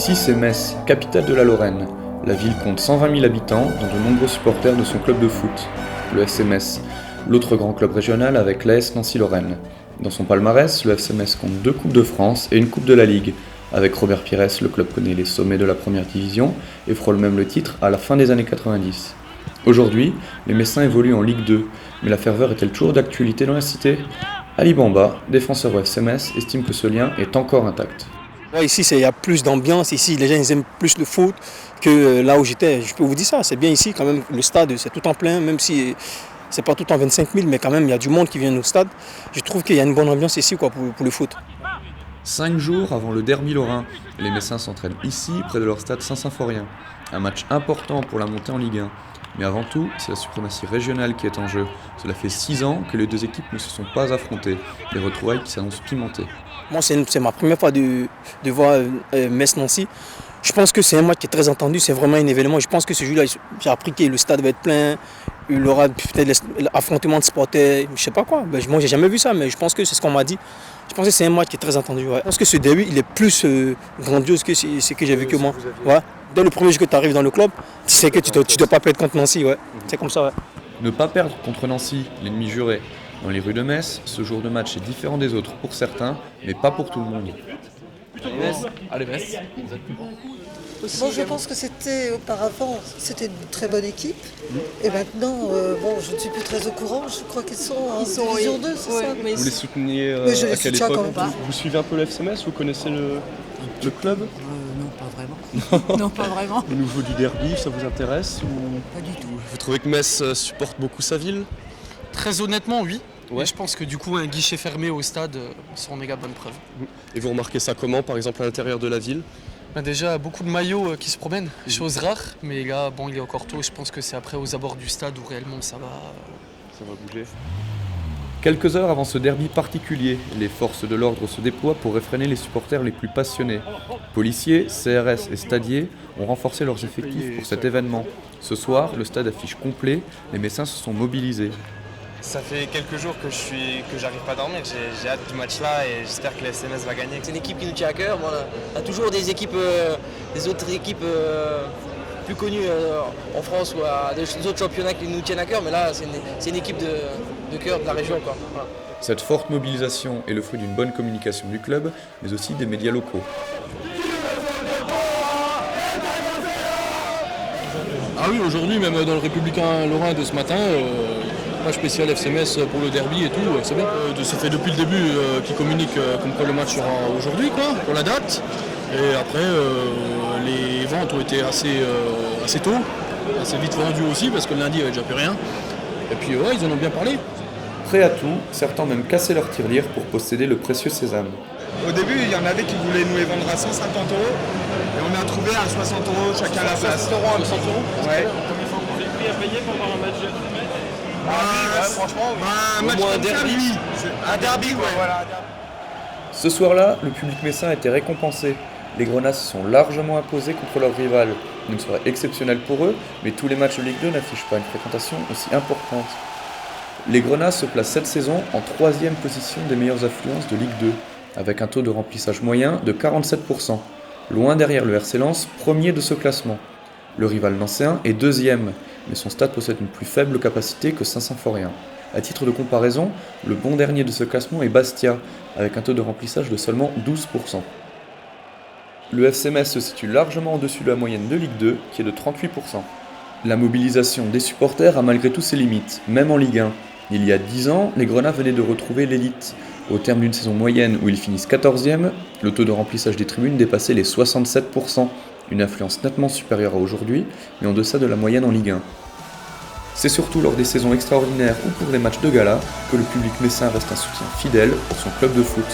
Ici c'est Metz, capitale de la Lorraine. La ville compte 120 000 habitants, dont de nombreux supporters de son club de foot, le FC Metz, l'autre grand club régional avec l'AS Nancy-Lorraine. Dans son palmarès, le FC Metz compte 2 Coupes de France et une Coupe de la Ligue. Avec Robert Pires, le club connaît les sommets de la première division et frôle même le titre à la fin des années 90. Aujourd'hui, les Messins évoluent en Ligue 2, mais la ferveur est-elle toujours d'actualité dans la cité ? Ali Bamba, défenseur au FC Metz, estime que ce lien est encore intact. Ouais, ici, il y a plus d'ambiance. Ici, les gens ils aiment plus le foot que là où j'étais. Je peux vous dire ça, c'est bien ici quand même. Le stade, c'est tout en plein, même si c'est pas tout en 25 000, mais quand même, il y a du monde qui vient au stade. Je trouve qu'il y a une bonne ambiance ici pour le foot. 5 jours avant le derby lorrain, les Messins s'entraînent ici, près de leur stade Saint-Symphorien. Un match important pour la montée en Ligue 1. Mais avant tout, c'est la suprématie régionale qui est en jeu. Cela fait 6 ans que les deux équipes ne se sont pas affrontées. Des retrouvailles qui s'annoncent pimentées. Moi, c'est ma première fois de voir Metz-Nancy. Je pense que c'est un match qui est très attendu, c'est vraiment un événement. Je pense que ce jour-là, j'ai appris que le stade va être plein, il y aura peut-être l'affrontement de supporters, je sais pas quoi. Moi, j'ai jamais vu ça, mais je pense que c'est ce qu'on m'a dit. Je pense que c'est un match qui est très attendu. Ouais. Je pense que ce derby, il est plus grandiose que ce que j'ai vécu moi. Ouais. Dès le premier jour que tu arrives dans le club, tu sais que tu ne dois pas perdre contre Nancy. Ouais. C'est comme ça. Ouais. Ne pas perdre contre Nancy, l'ennemi juré. Dans les rues de Metz, ce jour de match est différent des autres pour certains, mais pas pour tout le monde. Allez Metz. Bon, je pense que auparavant, c'était une très bonne équipe. Et maintenant, je ne suis plus très au courant. Je crois qu'ils sont en division 2, c'est ça. Vous les souteniez je à les quelle soutiens époque quand même. Vous suivez un peu le FC Metz? Vous connaissez le club? Non, pas vraiment. Non, pas vraiment. Le nouveau du derby, ça vous intéresse ou... Pas du tout. Vous trouvez que Metz supporte beaucoup sa ville? Très honnêtement, oui. Ouais. Et je pense que du coup, un guichet fermé au stade, c'est en méga bonne preuve. Et vous remarquez ça comment, par exemple, à l'intérieur de la ville? Déjà, beaucoup de maillots qui se promènent, chose rare. Mais là, il est encore tôt. Je pense que c'est après aux abords du stade où réellement ça va bouger. Quelques heures avant ce derby particulier, les forces de l'ordre se déploient pour réfréner les supporters les plus passionnés. Policiers, CRS et stadiers ont renforcé leurs effectifs pour cet événement. Ce soir, le stade affiche complet, les Messins se sont mobilisés. Ça fait quelques jours que j'arrive pas à dormir, j'ai hâte du match là et j'espère que le FC Metz va gagner. C'est une équipe qui nous tient à cœur. On a toujours des autres équipes plus connues en France ou à des autres championnats qui nous tiennent à cœur, mais là c'est une équipe de cœur de la région. Voilà. Cette forte mobilisation est le fruit d'une bonne communication du club, mais aussi des médias locaux. Ah oui, aujourd'hui, même dans le Républicain Lorrain de ce matin, page spéciale FC Metz pour le derby et tout, c'est bien. Ça fait depuis le début qu'ils communiquent comme quoi le match sera aujourd'hui, pour la date. Et après, les ventes ont été assez tôt, assez vite vendues aussi, parce que le lundi, il n'y avait déjà plus rien. Et puis, ils en ont bien parlé. Prêts à tout, certains ont même cassé leur tirelire pour posséder le précieux sésame. Au début, il y en avait qui voulaient nous les vendre à 150 €, et on a trouvé à 60 € chacun la place. 60 €. 60 €. Ouais. Vous avez pris à payer pour voir un match de franchement, un match un derby. Un derby, ouais. Voilà. Ce soir-là, le public messin a été récompensé. Les Grenats se sont largement imposés contre leurs rivales. Une soirée exceptionnelle pour eux, mais tous les matchs de Ligue 2 n'affichent pas une fréquentation aussi importante. Les Grenats se placent cette saison en 3e position des meilleures affluences de Ligue 2, avec un taux de remplissage moyen de 47%, loin derrière le RC Lens, premier de ce classement. Le rival nancéen est 2e, mais son stade possède une plus faible capacité que Saint-Symphorien. À titre de comparaison, le bon dernier de ce classement est Bastia, avec un taux de remplissage de seulement 12%. Le FC Metz se situe largement au-dessus de la moyenne de Ligue 2, qui est de 38%. La mobilisation des supporters a malgré tout ses limites, même en Ligue 1. Il y a 10 ans, les Grenats venaient de retrouver l'élite. Au terme d'une saison moyenne où ils finissent 14e, le taux de remplissage des tribunes dépassait les 67%, une influence nettement supérieure à aujourd'hui, mais en deçà de la moyenne en Ligue 1. C'est surtout lors des saisons extraordinaires ou pour les matchs de gala que le public messin reste un soutien fidèle pour son club de foot.